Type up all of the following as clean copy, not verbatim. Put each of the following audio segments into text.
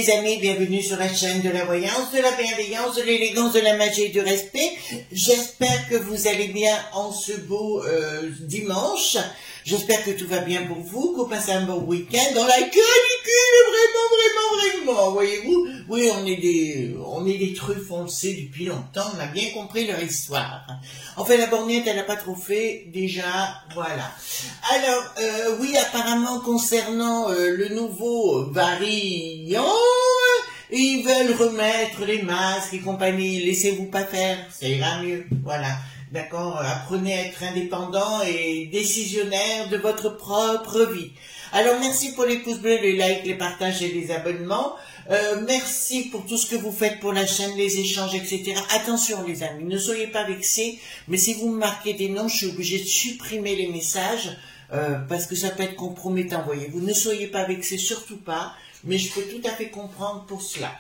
mes amis, bienvenue sur la chaîne de la voyance, de la bienveillance, de l'élégance, de la magie et du respect. J'espère que vous allez bien en ce beau dimanche. J'espère que tout va bien pour vous, que vous passez un bon week-end dans la canicule, vraiment, voyez-vous. Oui, on est des truffes, on le sait depuis longtemps, on a bien compris leur histoire. Enfin, la borgnette, elle n'a pas trop fait, déjà, voilà. Alors, oui, apparemment, concernant le nouveau variant, ils veulent remettre les masques et compagnie, laissez-vous pas faire, ça ira mieux, voilà. D'accord, apprenez à être indépendant et décisionnaire de votre propre vie. Alors merci pour les pouces bleus, les likes, les partages et les abonnements. Merci pour tout ce que vous faites pour la chaîne, les échanges, etc. Attention les amis, ne soyez pas vexés, mais si vous me marquez des noms, je suis obligée de supprimer les messages parce que ça peut être compromettant, voyez-vous. Ne soyez pas vexés, surtout pas, mais je peux tout à fait comprendre pour cela,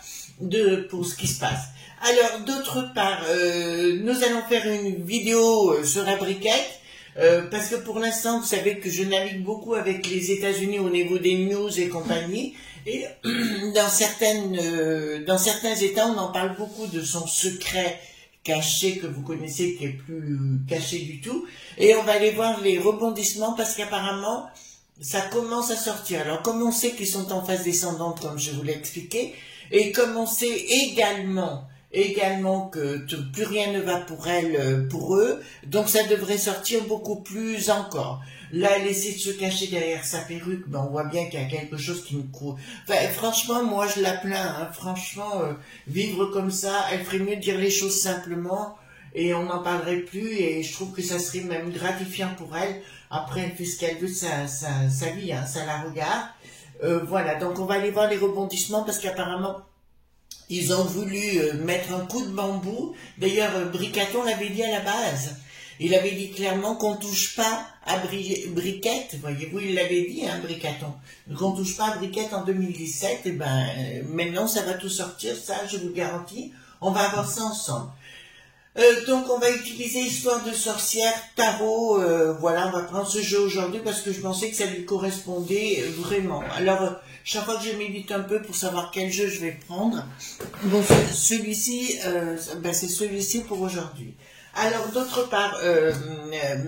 pour ce qui se passe. Alors, d'autre part, nous allons faire une vidéo sur la briquette, parce que pour l'instant, vous savez que je navigue beaucoup avec les États-Unis au niveau des news et compagnie, et dans certains États, on en parle beaucoup de son secret caché que vous connaissez, qui est plus caché du tout, et on va aller voir les rebondissements, parce qu'apparemment, ça commence à sortir. Alors, comme on sait qu'ils sont en phase descendante, comme je vous l'ai expliqué, et comme on sait également que plus rien ne va pour eux, donc ça devrait sortir beaucoup plus encore. Là, elle essaie de se cacher derrière sa perruque, ben on voit bien qu'il y a quelque chose qui me court. Enfin, franchement, moi je la plains, hein. Franchement, vivre comme ça, elle ferait mieux de dire les choses simplement, et on n'en parlerait plus, et je trouve que ça serait même gratifiant pour elle. Après, elle fait ce qu'elle veut de sa vie, hein, ça la regarde. Voilà, donc on va aller voir les rebondissements, parce qu'apparemment, ils ont voulu mettre un coup de bambou. D'ailleurs, Bricaton l'avait dit à la base. Il avait dit clairement qu'on touche pas à Briquette. Voyez-vous, il l'avait dit, hein, Bricaton. Qu'on touche pas à Briquette en 2017. Et ben, maintenant, ça va tout sortir, ça, je vous le garantis. On va avoir ça ensemble. Donc, on va utiliser Histoire de sorcière, tarot. Voilà, on va prendre ce jeu aujourd'hui parce que je pensais que ça lui correspondait vraiment. Alors, chaque fois que je médite un peu pour savoir quel jeu je vais prendre, bon, celui-ci, c'est celui-ci pour aujourd'hui. Alors, d'autre part,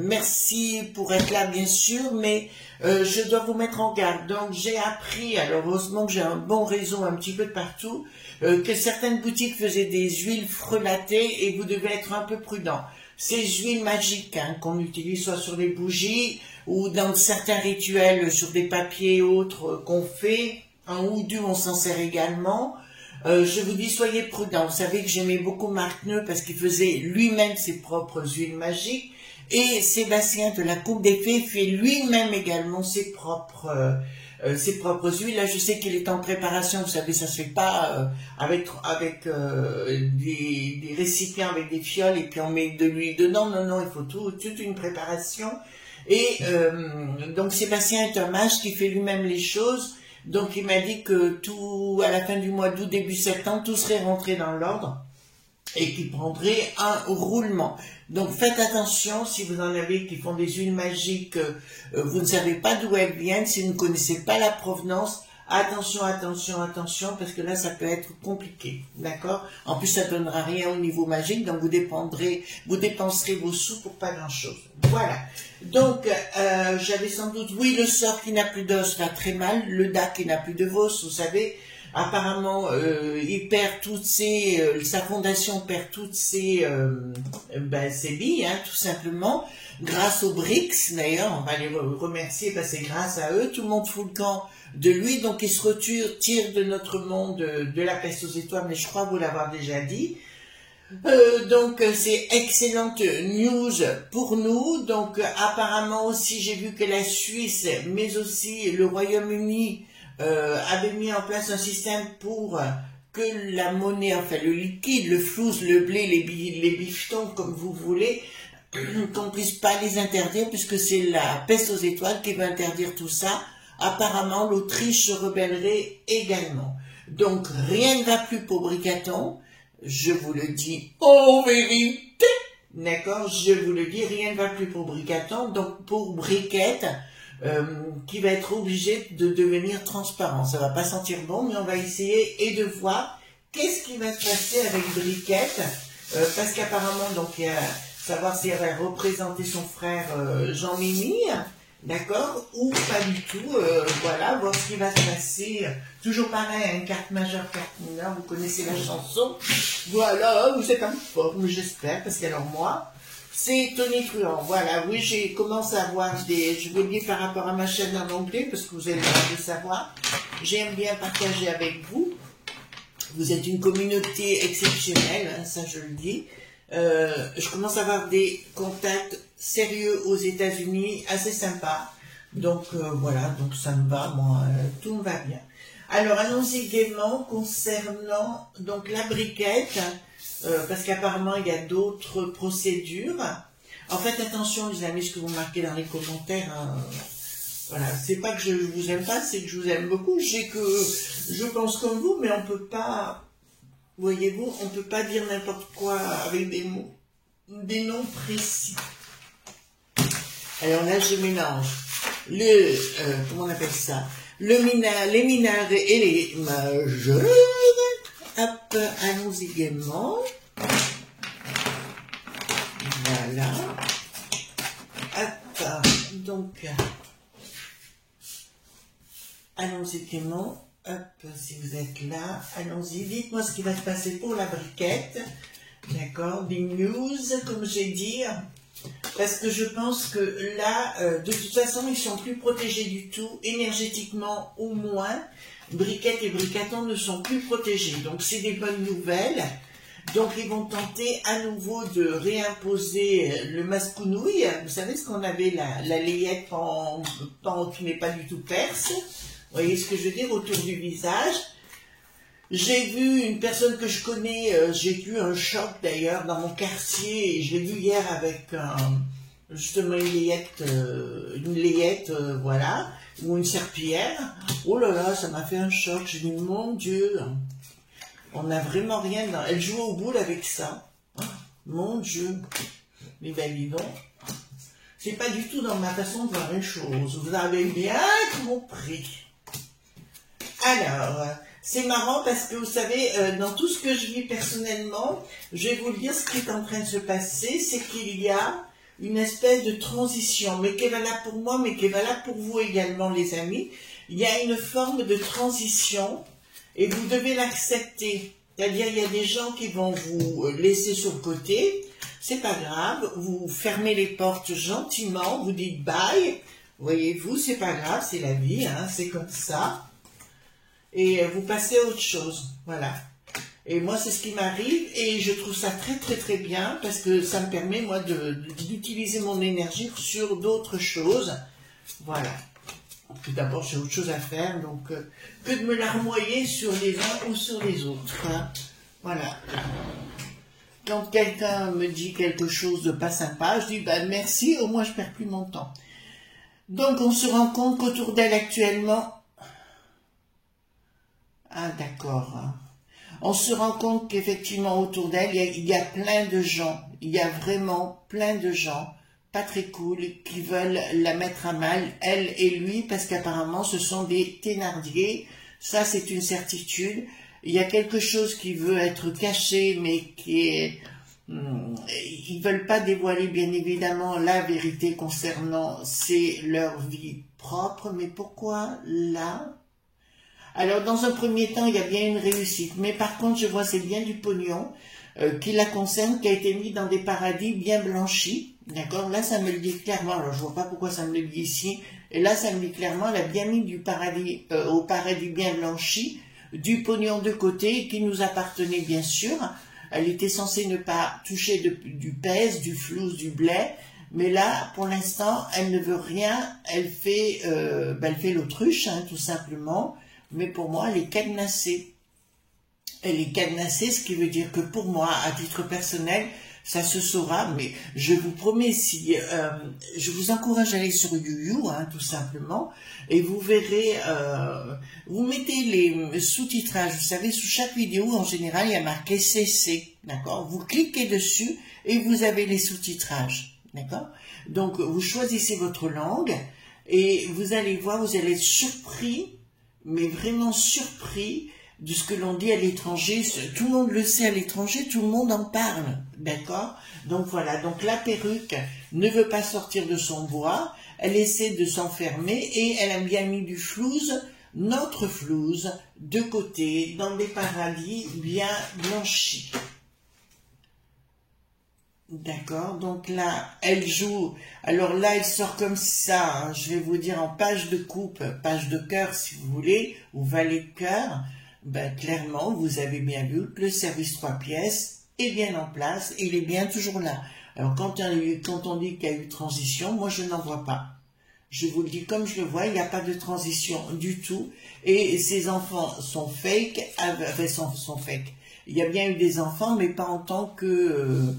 merci pour être là, bien sûr, mais je dois vous mettre en garde. Donc, j'ai appris, alors heureusement que j'ai un bon réseau un petit peu de partout, que certaines boutiques faisaient des huiles frelatées et vous devez être un peu prudent. Ces huiles magiques hein, qu'on utilise soit sur les bougies ou dans certains rituels sur des papiers et autres qu'on fait, en houdou on s'en sert également. Je vous dis soyez prudents. Vous savez que j'aimais beaucoup Marc Neu parce qu'il faisait lui-même ses propres huiles magiques et Sébastien de la Coupe des Fées fait lui-même également ses propres huiles. Là, je sais qu'il est en préparation. Vous savez, ça se fait pas avec des récipients avec des fioles et puis on met de l'huile dedans. Non, il faut toute une préparation. Et donc Sébastien est un mage qui fait lui-même les choses. Donc il m'a dit que tout, à la fin du mois d'août, début septembre, tout serait rentré dans l'ordre et qu'il prendrait un roulement. Donc faites attention, si vous en avez qui font des huiles magiques, vous ne savez pas d'où elles viennent, si vous ne connaissez pas la provenance, attention, parce que là ça peut être compliqué, d'accord? En plus ça ne donnera rien au niveau magique, donc vous dépenserez vos sous pour pas grand chose. Voilà, donc j'avais sans doute, oui, le sort qui n'a plus d'os va très mal, le dac qui n'a plus de vos, vous savez, apparemment il perd sa fondation perd toutes ses billes, hein, tout simplement, grâce aux BRICS, d'ailleurs, on va les remercier parce que c'est grâce à eux, tout le monde fout le camp de lui, donc il se retire de notre monde de la peste aux étoiles, mais je crois vous l'avoir déjà dit. Donc c'est excellente news pour nous. Donc apparemment aussi j'ai vu que la Suisse, mais aussi le Royaume-Uni avait mis en place un système pour que la monnaie, enfin le liquide, le flouze, le blé, les bifetons comme vous voulez, qu'on ne puisse pas les interdire puisque c'est la peste aux étoiles qui va interdire tout ça. Apparemment l'Autriche se rebellerait également. Donc rien ne va plus pour Bricaton. Je vous le dis en vérité, d'accord, je vous le dis, rien ne va plus pour Bricaton, donc pour Briquette, qui va être obligé de devenir transparent. Ça va pas sentir bon, mais on va essayer et de voir qu'est-ce qui va se passer avec Briquette, parce qu'apparemment, donc, il y a savoir si elle va représenter son frère Jean-Mimi, d'accord, ou pas du tout, voilà, voir ce qui va se passer. Toujours pareil, hein, carte majeure, carte mineure, vous connaissez la chanson. Voilà, vous êtes en forme, j'espère, parce que alors moi, c'est Tony Truant. Voilà, oui, j'ai commencé à voir je vous le dis par rapport à ma chaîne en anglais, parce que vous avez le droit de savoir. J'aime bien partager avec vous. Vous êtes une communauté exceptionnelle, hein, ça je le dis. Je commence à avoir des contacts sérieux aux États-Unis, assez sympas. Donc voilà, donc ça me va, moi, tout me va bien. Alors allons-y gaiement concernant donc la briquette, parce qu'apparemment il y a d'autres procédures. En fait, attention les amis, ce que vous marquez dans les commentaires, voilà, c'est pas que je vous aime pas, c'est que je vous aime beaucoup. Je pense comme vous, mais on peut pas. Voyez-vous, on ne peut pas dire n'importe quoi avec des mots, des noms précis. Alors là, je mélange comment on appelle ça, les mineurs et les majeurs. Hop, allons-y gaiement. Voilà. Hop, donc, allons-y gaiement. Hop, si vous êtes là, allons-y, dites-moi ce qui va se passer pour la briquette, d'accord, des news, comme j'ai dit, parce que je pense que là, de toute façon, ils sont plus protégés du tout, énergétiquement au moins, briquette et bricaton ne sont plus protégés, donc c'est des bonnes nouvelles, donc ils vont tenter à nouveau de réimposer le mascounouille, vous savez ce qu'on avait, la layette qui n'est pas du tout perce. Vous voyez ce que je veux dire, autour du visage. J'ai vu une personne que je connais, j'ai eu un choc d'ailleurs dans mon quartier, et je l'ai vu hier avec justement une layette, voilà, ou une serpillière. Oh là là, ça m'a fait un choc, j'ai dit mon Dieu, on n'a vraiment rien dans... Elle joue au boule avec ça, mon Dieu, mais ben dis donc. C'est pas du tout dans ma façon de voir les choses, vous avez bien compris. Alors, c'est marrant parce que vous savez, dans tout ce que je vis personnellement, je vais vous dire ce qui est en train de se passer, c'est qu'il y a une espèce de transition, mais qui est valable pour moi, mais qui est valable pour vous également, les amis. Il y a une forme de transition et vous devez l'accepter. C'est-à-dire, il y a des gens qui vont vous laisser sur le côté, c'est pas grave, vous fermez les portes gentiment, vous dites bye, voyez-vous, c'est pas grave, c'est la vie, hein, c'est comme ça. Et vous passez à autre chose, voilà. Et moi, c'est ce qui m'arrive, et je trouve ça très très très bien, parce que ça me permet, moi, d'utiliser mon énergie sur d'autres choses, voilà. Tout d'abord, j'ai autre chose à faire, donc, que de me larmoyer sur les uns ou sur les autres, hein. Voilà. Quand quelqu'un me dit quelque chose de pas sympa, je dis, bah, merci, au moins je perds plus mon temps. Donc, on se rend compte qu'autour d'elle actuellement, ah d'accord. On se rend compte qu'effectivement autour d'elle, il y a plein de gens, il y a vraiment plein de gens, pas très cool, qui veulent la mettre à mal, elle et lui, parce qu'apparemment ce sont des Thénardier, ça c'est une certitude. Il y a quelque chose qui veut être caché, mais qui est... Ils veulent pas dévoiler bien évidemment la vérité concernant leur vie propre, mais pourquoi là ? Alors, dans un premier temps, il y a bien une réussite. Mais par contre, je vois, c'est bien du pognon qui la concerne, qui a été mis dans des paradis bien blanchis. D'accord? Là, ça me le dit clairement. Alors, je vois pas pourquoi ça me le dit ici. Et là, ça me dit clairement, elle a bien mis du paradis, au paradis bien blanchi, du pognon de côté, qui nous appartenait bien sûr. Elle était censée ne pas toucher du pèse, du flouze, du blé. Mais là, pour l'instant, elle ne veut rien. Elle fait l'autruche, hein, tout simplement. Mais pour moi, elle est cadenassée. Elle est cadenassée, ce qui veut dire que pour moi, à titre personnel, ça se saura, mais je vous promets, si je vous encourage à aller sur YouYou, hein, tout simplement, et vous verrez, vous mettez les sous-titrages, vous savez, sous chaque vidéo, en général, il y a marqué CC, d'accord? Vous cliquez dessus et vous avez les sous-titrages, d'accord? Donc, vous choisissez votre langue, Et vous allez voir, vous allez être surpris, mais vraiment surpris de ce que l'on dit à l'étranger. Tout le monde le sait à l'étranger, tout le monde en parle, d'accord? Donc voilà, donc la perruque ne veut pas sortir de son bois, elle essaie de s'enfermer et elle a bien mis du flouze, notre flouze, de côté, dans des paradis bien blanchis. D'accord, donc là, elle joue, alors là, elle sort comme ça, hein, je vais vous dire en page de coupe, page de cœur si vous voulez, ou valet de cœur, ben, clairement, vous avez bien vu que le service 3 pièces est bien en place, et il est bien toujours là. Alors quand on dit qu'il y a eu transition, moi je n'en vois pas. Je vous le dis comme je le vois, il n'y a pas de transition du tout, et ces enfants sont fake, sont fake. Il y a bien eu des enfants, mais pas en tant que...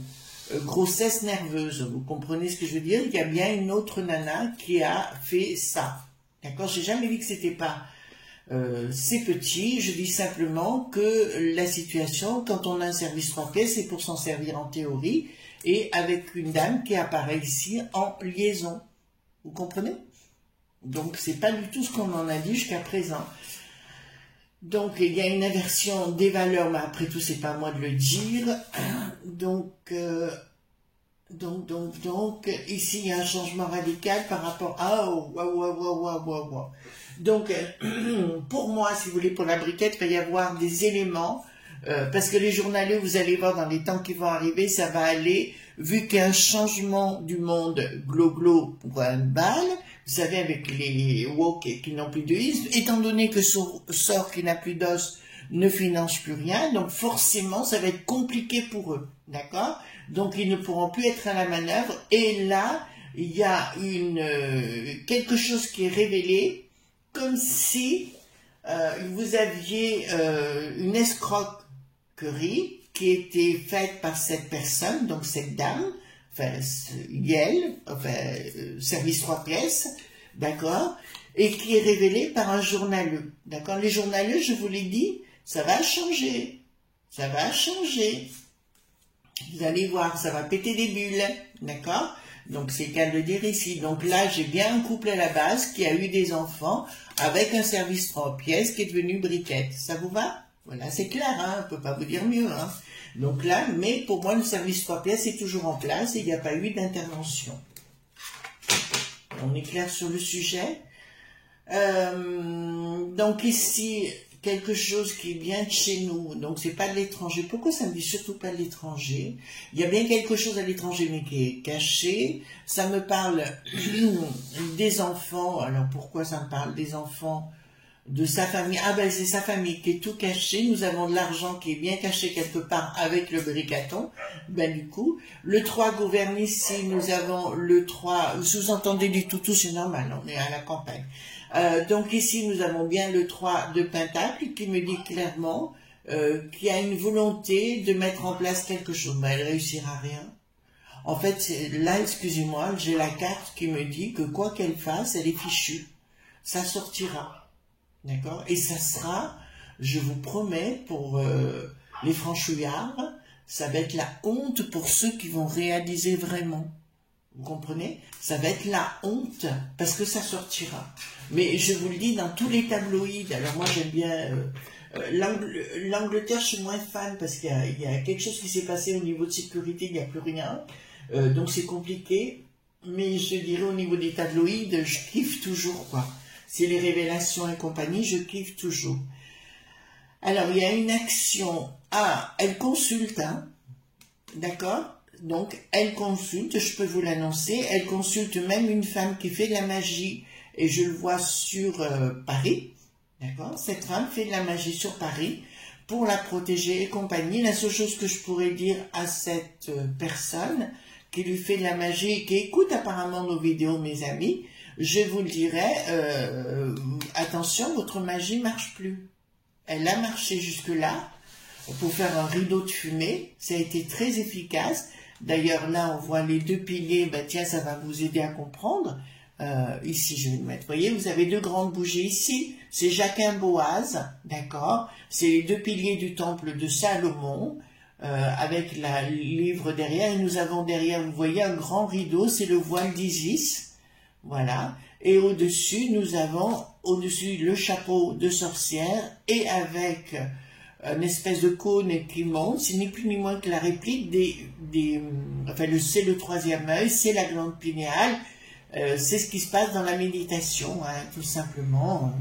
grossesse nerveuse, vous comprenez ce que je veux dire? Il y a bien une autre nana qui a fait ça, d'accord? J'ai jamais dit que c'était pas c'est petit, je dis simplement que la situation, quand on a un service 3 pièces, c'est pour s'en servir en théorie, et avec une dame qui apparaît ici en liaison, vous comprenez? Donc c'est pas du tout ce qu'on en a dit jusqu'à présent. Donc, il y a une inversion des valeurs, mais après tout, c'est pas à moi de le dire. Donc, ici, il y a un changement radical par rapport à... Donc, pour moi, si vous voulez, pour la briquette, il va y avoir des éléments, parce que les journaleux, vous allez voir dans les temps qui vont arriver, ça va aller, vu qu'il y a un changement du monde glo-glo pour une balle, vous savez, avec les woke qui n'ont plus de is, étant donné que ce sort qui n'a plus d'os ne finance plus rien, donc forcément, ça va être compliqué pour eux, d'accord? Donc, ils ne pourront plus être à la manœuvre, et là, il y a quelque chose qui est révélé, comme si vous aviez une escroquerie qui était faite par cette personne, donc cette dame, enfin, Yel, enfin, service 3 pièces, d'accord, et qui est révélé par un journaleux, d'accord. Les journaleux, je vous l'ai dit, ça va changer, ça va changer. Vous allez voir, ça va péter des bulles, d'accord. Donc c'est le cas de le dire ici. Donc là, j'ai bien un couple à la base qui a eu des enfants avec un service 3 pièces qui est devenu briquette. Ça vous va? Voilà, c'est clair, hein, on ne peut pas vous dire mieux, hein. Donc là, mais pour moi, le service 3 pièces est toujours en place et il n'y a pas eu d'intervention. On est clair sur le sujet. Donc ici, quelque chose qui vient de chez nous, donc c'est pas de l'étranger. Pourquoi ça me dit surtout pas de l'étranger? Il y a bien quelque chose à l'étranger, mais qui est caché. Ça me parle des enfants. Alors pourquoi ça me parle des enfants? De sa famille, ah ben c'est sa famille qui est tout caché, nous avons de l'argent qui est bien caché quelque part avec le bricaton, ben du coup, le 3 gouverne ici, nous avons le 3, sous-entendez du toutou, c'est normal, on est à la campagne, donc ici nous avons bien le 3 de Pentacle qui me dit clairement qu'il y a une volonté de mettre en place quelque chose, mais elle réussira rien. En fait, là, excusez-moi, j'ai la carte qui me dit que quoi qu'elle fasse, elle est fichue, ça sortira. D'accord? Et ça sera, je vous promets, pour les franchouillards, ça va être la honte pour ceux qui vont réaliser vraiment. Vous comprenez? Ça va être la honte, parce que ça sortira. Mais je vous le dis, dans tous les tabloïds, alors moi j'aime bien... L'Angleterre, je suis moins fan, parce qu'il y a quelque chose qui s'est passé au niveau de sécurité, il n'y a plus rien. Donc c'est compliqué. Mais je dirais au niveau des tabloïds, je kiffe toujours, quoi. C'est les révélations et compagnie, je kiffe toujours. Alors, il y a une action. Ah, elle consulte, hein. D'accord? Donc, elle consulte, je peux vous l'annoncer. Elle consulte même une femme qui fait de la magie. Et je le vois sur Paris. D'accord? Cette femme fait de la magie sur Paris pour la protéger et compagnie. La seule chose que je pourrais dire à cette personne qui lui fait de la magie et qui écoute apparemment nos vidéos, mes amis, je vous le dirai, attention, votre magie ne marche plus. Elle a marché jusque-là pour faire un rideau de fumée. Ça a été très efficace. D'ailleurs, là, on voit les deux piliers. Ben, tiens, ça va vous aider à comprendre. Ici, je vais le mettre. Vous voyez, vous avez deux grandes bougies ici. C'est Jacquin Boaz, d'accord? C'est les deux piliers du temple de Salomon, avec le livre derrière. Et nous avons derrière, vous voyez, un grand rideau. C'est le voile d'Isis. Voilà. Et au-dessus, nous avons au-dessus le chapeau de sorcière et avec une espèce de cône qui monte. C'est ni plus ni moins que la réplique enfin, c'est le troisième œil, c'est la glande pinéale. C'est ce qui se passe dans la méditation, hein, tout simplement.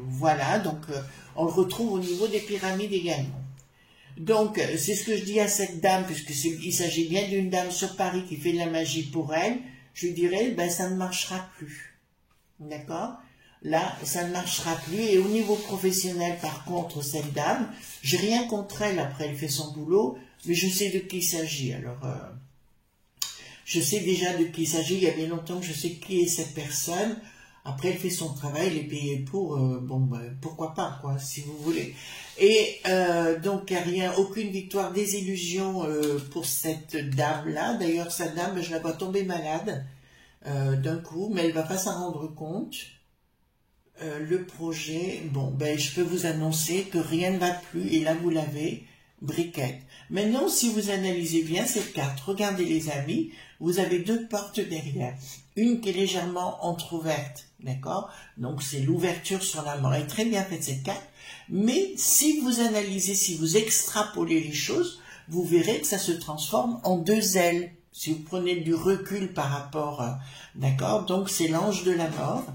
Voilà, donc on le retrouve au niveau des pyramides également. Donc, c'est ce que je dis à cette dame, puisqu'il s'agit bien d'une dame sur Paris qui fait de la magie pour elle. Je lui dirais, ben, ça ne marchera plus. D'accord? Là, ça ne marchera plus. Et au niveau professionnel, par contre, cette dame, j'ai rien contre elle, après elle fait son boulot, mais je sais de qui il s'agit. Alors, je sais déjà de qui il s'agit, il y a bien longtemps que je sais qui est cette personne. Après, elle fait son travail, elle est payée pour, bon, ben, pourquoi pas, quoi, si vous voulez. Et donc, il n'y a rien, aucune victoire, désillusion pour cette dame-là. D'ailleurs, cette dame, je la vois tomber malade d'un coup, mais elle ne va pas s'en rendre compte. Le projet, bon, ben, je peux vous annoncer que rien ne va plus, et là, vous l'avez, briquette. Maintenant, si vous analysez bien cette carte, regardez les amis, vous avez deux portes derrière. Une qui est légèrement entrouverte, d'accord? Donc, c'est l'ouverture sur la mort. Elle est très bien faite, cette carte. Mais si vous analysez, si vous extrapolez les choses, vous verrez que ça se transforme en deux ailes. Si vous prenez du recul par rapport, d'accord? Donc, c'est l'ange de la mort,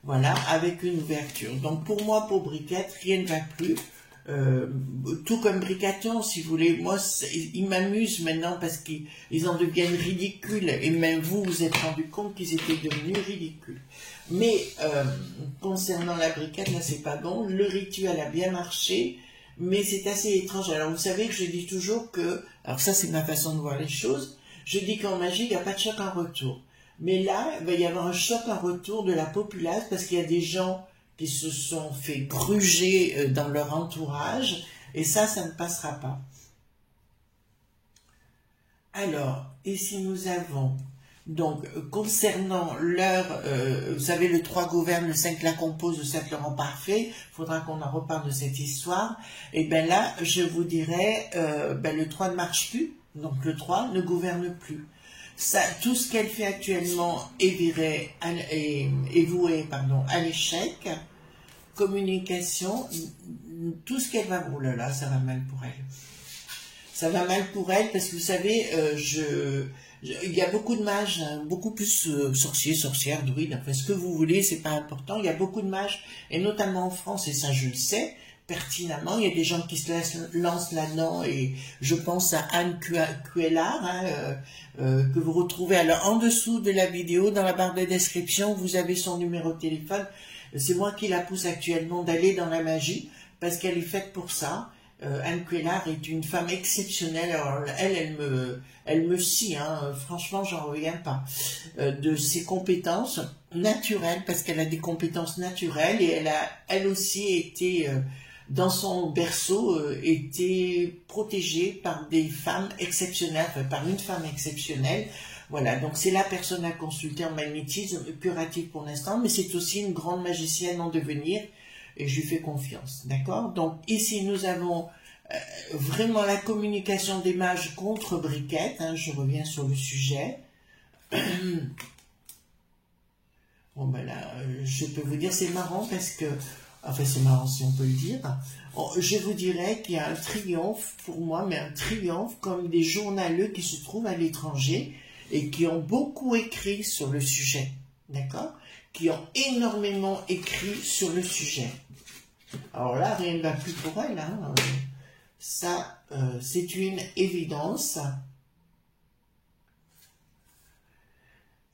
voilà, avec une ouverture. Donc, pour moi, pour Briquette, rien ne va plus. Tout comme Bricaton, si vous voulez, moi, ils m'amusent maintenant parce qu'ils en deviennent ridicules, et même vous, vous êtes rendu compte qu'ils étaient devenus ridicules. Mais concernant la briquette, là, c'est pas bon. Le rituel a bien marché, mais c'est assez étrange. Alors, vous savez que je dis toujours que, alors ça, c'est ma façon de voir les choses, je dis qu'en magie, il n'y a pas de choc en retour. Mais là, il va y avoir un choc en retour de la populace parce qu'il y a des gens qui se sont fait gruger dans leur entourage, et ça ne passera pas. Alors, ici nous avons, donc, concernant l'heure, vous savez, le 3 gouverne, le 5 la compose, le 7 le rend parfait, il faudra qu'on en reparle de cette histoire, et bien là, je vous dirais, le 3 ne marche plus, donc le 3 ne gouverne plus. Ça, tout ce qu'elle fait actuellement est voué à l'échec. Communication, tout ce qu'elle va... Oh là là, ça va mal pour elle. Ça va mal pour elle parce que vous savez, il y a beaucoup de mages, hein, beaucoup plus sorciers, sorcières, druides, enfin ce que vous voulez, c'est pas important. Il y a beaucoup de mages, et notamment en France, et ça je le sais pertinemment, il y a des gens qui se lancent là-dedans, et je pense à Anne Cuellard, hein, que vous retrouvez alors en dessous de la vidéo, dans la barre de description, vous avez son numéro de téléphone. C'est moi qui la pousse actuellement d'aller dans la magie, parce qu'elle est faite pour ça. Anne Cuellard est une femme exceptionnelle. Alors elle me scie, hein, franchement, j'en reviens pas. De ses compétences naturelles, parce qu'elle a des compétences naturelles, et elle a, elle aussi, été, dans son berceau, été protégée par des femmes exceptionnelles, enfin, par une femme exceptionnelle. Voilà, donc c'est la personne à consulter en magnétisme curatif pour l'instant, mais c'est aussi une grande magicienne en devenir, et je lui fais confiance, d'accord? Donc ici nous avons vraiment la communication des mages contre Briquette, hein, je reviens sur le sujet. Bon ben là, je peux vous dire, c'est marrant parce que, enfin c'est marrant si on peut le dire, je vous dirais qu'il y a un triomphe pour moi, mais un triomphe comme des journaleux qui se trouvent à l'étranger, et qui ont beaucoup écrit sur le sujet, d'accord? Qui ont énormément écrit sur le sujet. Alors là, rien ne va plus pour elle, hein. Ça, c'est une évidence.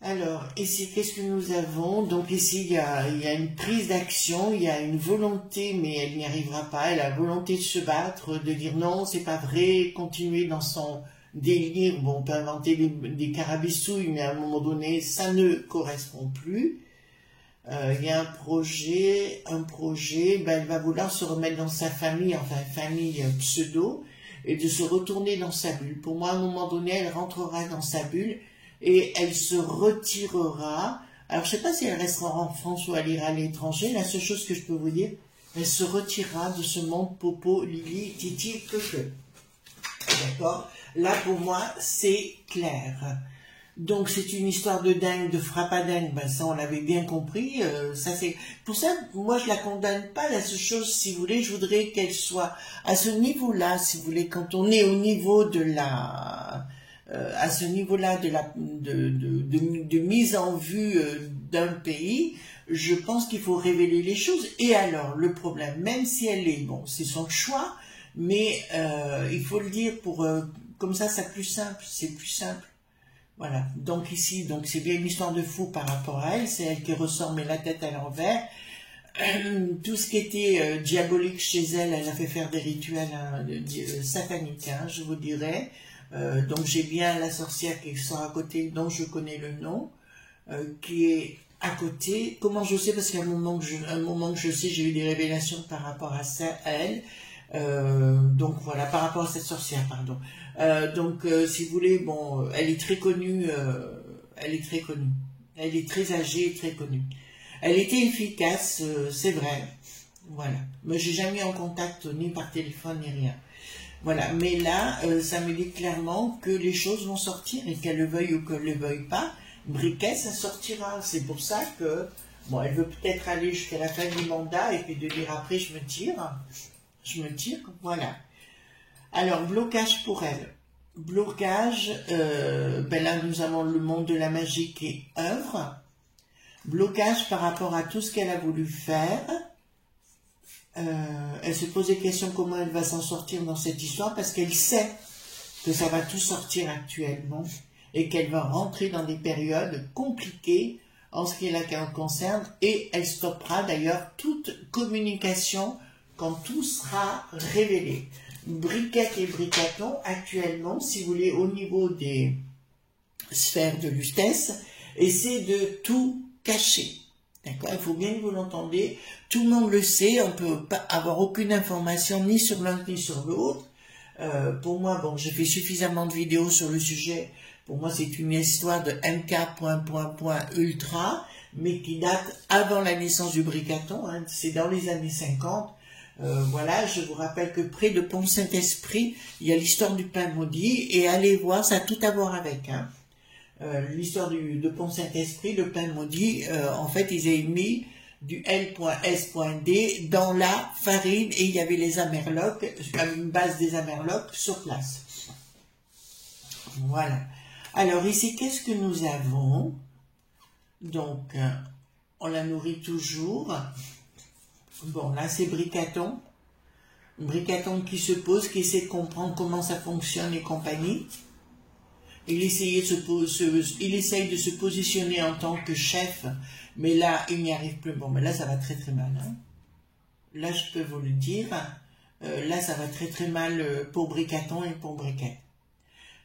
Alors, ici, qu'est-ce que nous avons? Donc ici, il y a une prise d'action, il y a une volonté, mais elle n'y arrivera pas. Elle a la volonté de se battre, de dire non, c'est pas vrai, continuer dans son délire. Bon, on peut inventer des carabistouilles, mais à un moment donné, ça ne correspond plus. Il y a un projet, ben, elle va vouloir se remettre dans sa famille, enfin famille pseudo, et de se retourner dans sa bulle. Pour moi, à un moment donné, elle rentrera dans sa bulle, et elle se retirera. Alors, je sais pas si elle restera en France ou elle ira à l'étranger. La seule chose que je peux vous dire, elle se retirera de ce monde popo, lili, titi, que. D'accord? Là, pour moi, c'est clair. Donc c'est une histoire de dingue, de frappadingue, ben ça on l'avait bien compris. Ça c'est pour ça, moi je la condamne pas. La seule chose, si vous voulez, je voudrais qu'elle soit à ce niveau-là, si vous voulez, quand on est au niveau de la, à ce niveau-là de la, de mise en vue d'un pays. Je pense qu'il faut révéler les choses. Et alors le problème, même si elle est bon, c'est son choix, mais il faut le dire pour comme ça, c'est plus simple, c'est plus simple. Voilà, donc ici, donc c'est bien une histoire de fou par rapport à elle, c'est elle qui ressort mais la tête à l'envers. Tout ce qui était diabolique chez elle, elle a fait faire des rituels sataniques, hein, je vous dirais. Donc j'ai bien la sorcière qui sort à côté, dont je connais le nom, qui est à côté. Comment je sais? Parce qu'à un moment que je sais, j'ai eu des révélations par rapport à ça, à elle. Donc voilà, par rapport à cette sorcière, pardon. Donc si vous voulez, bon, elle est très connue, elle est très connue. Elle est très âgée et très connue. Elle était efficace, c'est vrai. Voilà. Mais j'ai jamais eu en contact ni par téléphone ni rien. Voilà. Mais là, ça me dit clairement que les choses vont sortir et qu'elle le veuille ou qu'elle le veuille pas, Briquet, ça sortira. C'est pour ça que, bon, elle veut peut-être aller jusqu'à la fin du mandat et puis de dire après je me tire. Je me tire, voilà. Alors, blocage pour elle. Blocage, ben là nous avons le monde de la magie qui est œuvre. Blocage par rapport à tout ce qu'elle a voulu faire. Elle se pose des questions comment elle va s'en sortir dans cette histoire parce qu'elle sait que ça va tout sortir actuellement et qu'elle va rentrer dans des périodes compliquées en ce qui la concerne et elle stoppera d'ailleurs toute communication quand tout sera révélé. Briquette et Bricaton, actuellement, si vous voulez, au niveau des sphères de justesse, essaie de tout cacher. D'accord? Il faut bien que vous l'entendez. Tout le monde le sait, on ne peut pas avoir aucune information ni sur l'un ni sur l'autre. Pour moi, bon, j'ai fait suffisamment de vidéos sur le sujet. Pour moi, c'est une histoire de MK... mais qui date avant la naissance du Bricaton. Hein, c'est dans les années 50. Voilà, je vous rappelle que près de Pont-Saint-Esprit, il y a l'histoire du pain maudit, et allez voir, ça a tout à voir avec. Hein. L'histoire de Pont-Saint-Esprit, le pain maudit, en fait, ils avaient mis du L.S.D dans la farine, et il y avait les amerlocs, une base des amerlocs sur place. Voilà. Alors ici, qu'est-ce que nous avons? Donc, on la nourrit toujours. Bon, là, c'est Bricaton. Bricaton qui se pose, qui essaie de comprendre comment ça fonctionne et compagnie. Il essaye de se positionner en tant que chef, mais là, il n'y arrive plus. Bon, mais là, ça va très très mal. Hein. Là, je peux vous le dire. Là, ça va très très mal pour Bricaton et pour Briquet.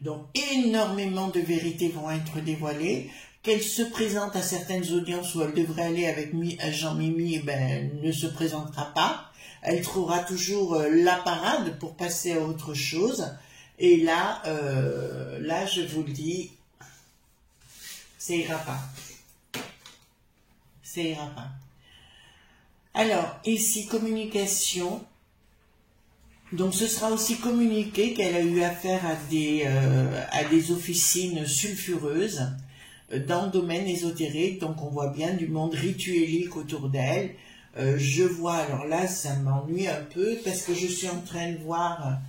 Donc, énormément de vérités vont être dévoilées. Qu'elle se présente à certaines audiences où elle devrait aller avec Jean-Mimi, ben, ne se présentera pas. Elle trouvera toujours la parade pour passer à autre chose. Et là, là, je vous le dis, ça ira pas. Ça ira pas. Alors, ici, communication. Donc, ce sera aussi communiqué qu'elle a eu affaire à des officines sulfureuses dans le domaine ésotérique. Donc, on voit bien du monde rituelique autour d'elle. Je vois, alors là, ça m'ennuie un peu parce que je suis en train de voir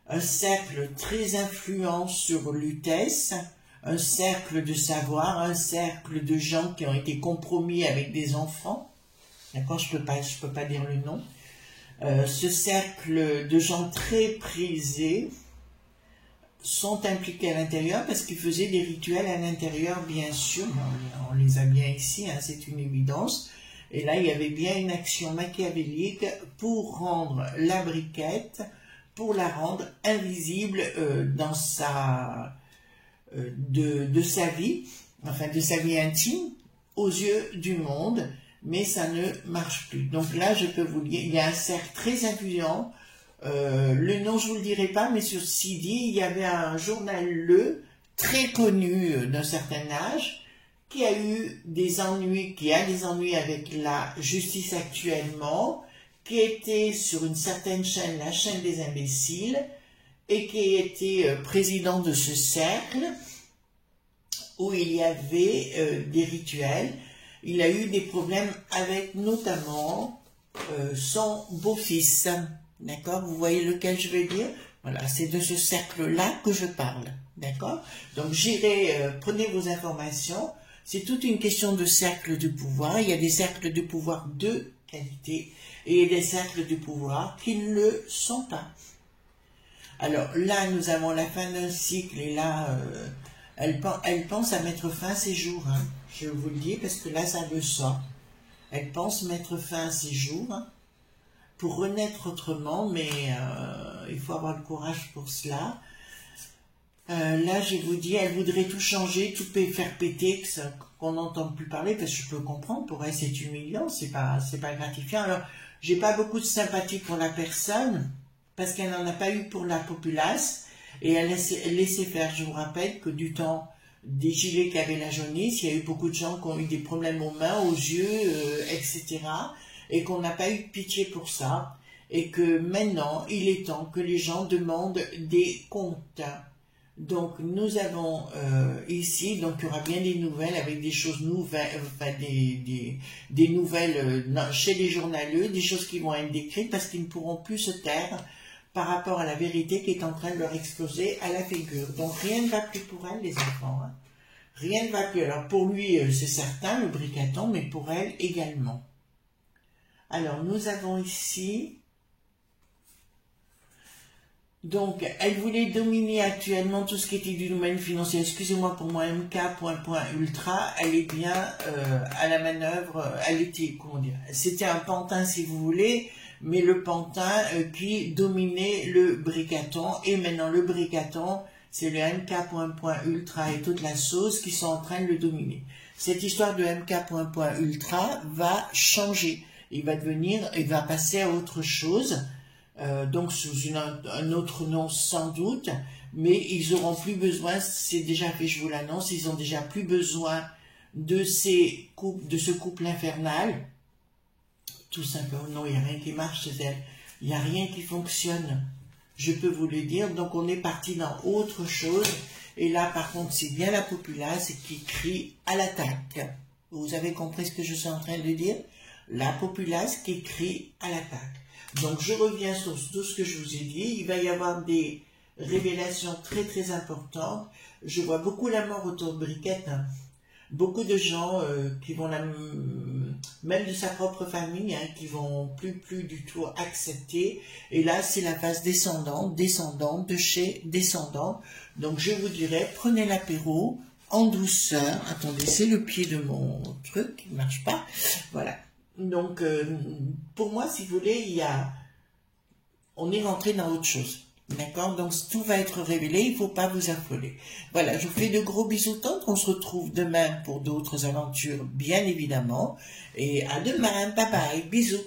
un cercle très influent sur Lutèce, un cercle de savoir, un cercle de gens qui ont été compromis avec des enfants. D'accord, je peux pas dire le nom. Ce cercle de gens très prisés sont impliqués à l'intérieur parce qu'ils faisaient des rituels à l'intérieur, bien sûr. On les a bien ici, hein, c'est une évidence. Et là, il y avait bien une action machiavélique pour rendre la briquette, pour la rendre invisible dans de sa vie, enfin de sa vie intime, aux yeux du monde. Mais ça ne marche plus. Donc là, je peux vous dire, il y a un cercle très influent. Le nom, je vous le dirai pas, mais sur CD, il y avait un journal très connu d'un certain âge, qui a eu des ennuis, qui a des ennuis avec la justice actuellement, qui était sur une certaine chaîne, la chaîne des imbéciles, et qui était président de ce cercle. où il y avait des rituels. Il a eu des problèmes avec notamment son beau-fils. D'accord? Vous voyez lequel je veux dire? Voilà, c'est de ce cercle-là que je parle. D'accord? Donc prenez vos informations. C'est toute une question de cercle de pouvoir. Il y a des cercles de pouvoir de qualité et il y a des cercles de pouvoir qui ne le sont pas. Alors là, nous avons la fin d'un cycle et là, elle pense à mettre fin à ses jours. Hein. Je vous le dis parce que là, ça le sort. Elle pense mettre fin à ses jours hein, pour renaître autrement, mais il faut avoir le courage pour cela. Là, je vous dis, elle voudrait tout changer, tout faire péter, qu'on n'entend plus parler, parce que je peux comprendre, pour elle c'est humiliant, c'est pas gratifiant. Alors, j'ai pas beaucoup de sympathie pour la personne, parce qu'elle n'en a pas eu pour la populace, et elle laissait faire. Je vous rappelle que du temps des gilets qui avaient la jaunisse, il y a eu beaucoup de gens qui ont eu des problèmes aux mains, aux yeux, etc., et qu'on n'a pas eu de pitié pour ça, et que maintenant, il est temps que les gens demandent des comptes. Donc nous avons ici, donc il y aura bien des nouvelles avec des choses nouvelles, enfin des nouvelles chez les journaleux, des choses qui vont être décrites parce qu'ils ne pourront plus se taire par rapport à la vérité qui est en train de leur exploser à la figure. Donc rien ne va plus pour elle les enfants, hein. Rien ne va plus. Alors pour lui c'est certain, le bricaton, mais pour elle également. Alors nous avons ici... Donc, elle voulait dominer actuellement tout ce qui était du domaine financier. Excusez-moi pour moi, MK, ultra, elle est bien à la manœuvre, elle était, comment dire, c'était un pantin si vous voulez, mais le pantin qui dominait le bricaton, et maintenant le bricaton, c'est le MK, ultra et toute la sauce qui sont en train de le dominer. Cette histoire de MK, ultra va changer, il va passer à autre chose. Donc sous un autre nom sans doute, mais ils n'auront plus besoin, c'est déjà fait, je vous l'annonce, ils n'ont déjà plus besoin de ce couple infernal, tout simplement. Non, il n'y a rien qui marche chez elle, il n'y a rien qui fonctionne, je peux vous le dire. Donc on est parti dans autre chose, et là par contre c'est bien la populace qui crie à l'attaque. Vous avez compris ce que je suis en train de dire? La populace qui crie à l'attaque. Donc je reviens sur tout ce que je vous ai dit. Il va y avoir des révélations très très importantes. Je vois beaucoup la mort autour de Briquette. Hein. Beaucoup de gens qui vont même de sa propre famille, hein, qui vont plus du tout accepter. Et là c'est la phase descendante de chez descendante. Donc je vous dirais, prenez l'apéro en douceur. Attendez, c'est le pied de mon truc qui ne marche pas. Voilà. Donc, pour moi, si vous voulez, on est rentré dans autre chose. D'accord? Donc, tout va être révélé, il ne faut pas vous affoler. Voilà, je vous fais de gros bisous tantes. On se retrouve demain pour d'autres aventures, bien évidemment. Et à demain, bye bye, bisous.